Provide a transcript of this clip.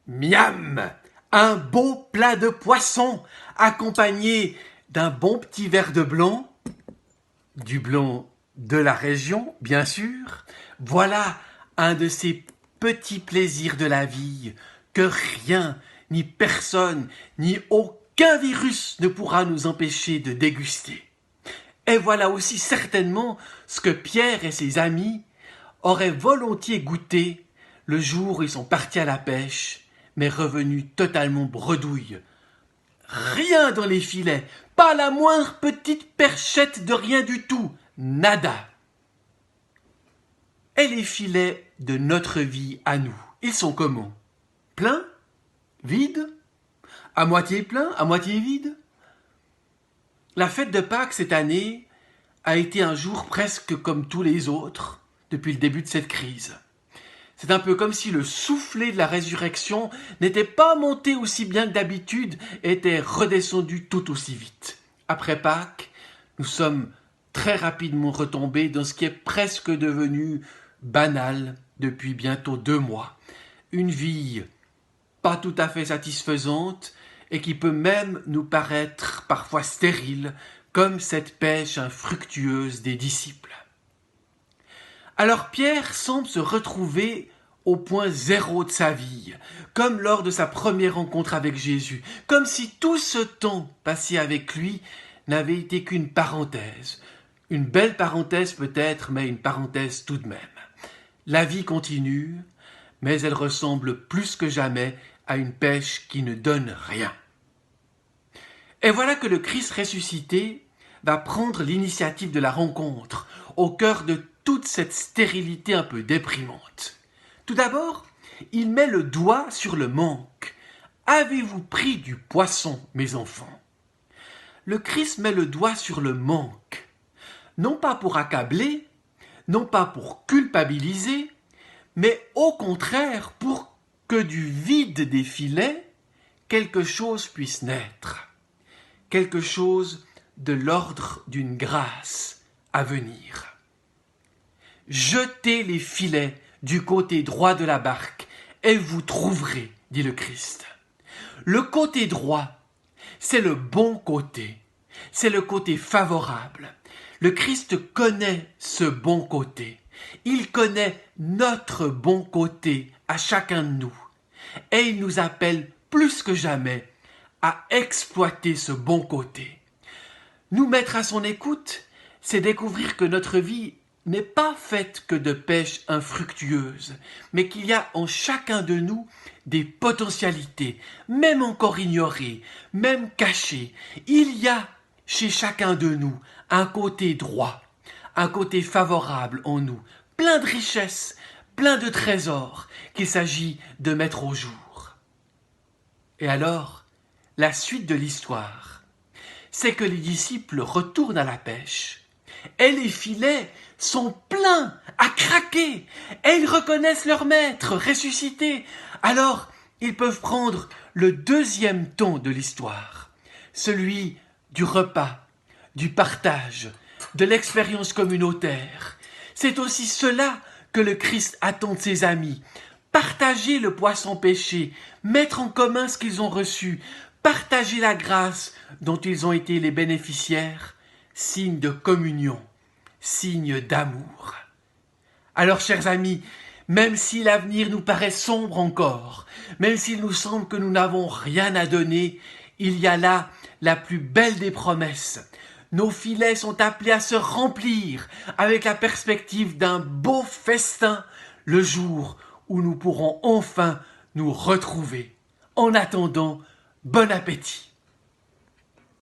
Miam! Un beau plat de poisson accompagné d'un bon petit verre de blanc, du blanc de la région, bien sûr. Voilà un de ces petits plaisirs de la vie que rien, ni personne, ni aucun virus ne pourra nous empêcher de déguster. Et voilà aussi certainement ce que Pierre et ses amis auraient volontiers goûté le jour où ils sont partis à la pêche, mais revenus totalement bredouilles. Rien dans les filets, pas la moindre petite perchette de rien du tout, nada. Et les filets de notre vie à nous, ils sont comment? Pleins? Vides? À moitié plein? À moitié vide? La fête de Pâques cette année a été un jour presque comme tous les autres depuis le début de cette crise. C'est un peu comme si le soufflet de la résurrection n'était pas monté aussi bien que d'habitude et était redescendu tout aussi vite. Après Pâques, nous sommes très rapidement retombés dans ce qui est presque devenu banal depuis bientôt 2 mois. Une vie pas tout à fait satisfaisante et qui peut même nous paraître parfois stérile, comme cette pêche infructueuse des disciples. Alors Pierre semble se retrouver au point zéro de sa vie, comme lors de sa première rencontre avec Jésus, comme si tout ce temps passé avec lui n'avait été qu'une parenthèse. Une belle parenthèse peut-être, mais une parenthèse tout de même. La vie continue, mais elle ressemble plus que jamais à une pêche qui ne donne rien. Et voilà que le Christ ressuscité va prendre l'initiative de la rencontre, au cœur de toute cette stérilité un peu déprimante. Tout d'abord, il met le doigt sur le manque. Avez-vous pris du poisson, mes enfants? Le Christ met le doigt sur le manque, non pas pour accabler, non pas pour culpabiliser, mais au contraire pour que du vide des filets, quelque chose puisse naître, quelque chose de l'ordre d'une grâce à venir. Jetez les filets du côté droit de la barque et vous trouverez, dit le Christ. Le côté droit, c'est le bon côté, c'est le côté favorable. Le Christ connaît ce bon côté. Il connaît notre bon côté à chacun de nous. Et il nous appelle plus que jamais à exploiter ce bon côté. Nous mettre à son écoute, c'est découvrir que notre vie n'est pas faite que de pêche infructueuse, mais qu'il y a en chacun de nous des potentialités, même encore ignorées, même cachées. Il y a chez chacun de nous un côté droit, un côté favorable en nous, plein de richesses, plein de trésors qu'il s'agit de mettre au jour. Et alors, la suite de l'histoire, c'est que les disciples retournent à la pêche et les filets sont pleins à craquer et ils reconnaissent leur maître ressuscité. Alors, ils peuvent prendre le deuxième ton de l'histoire, celui du repas, du partage, de l'expérience communautaire. C'est aussi cela que le Christ attend de ses amis. Partager le poisson pêché, mettre en commun ce qu'ils ont reçu, partager la grâce dont ils ont été les bénéficiaires, signe de communion, signe d'amour. Alors, chers amis, même si l'avenir nous paraît sombre encore, même s'il nous semble que nous n'avons rien à donner, il y a là la plus belle des promesses. Nos filets sont appelés à se remplir avec la perspective d'un beau festin le jour où nous pourrons enfin nous retrouver. En attendant, bon appétit!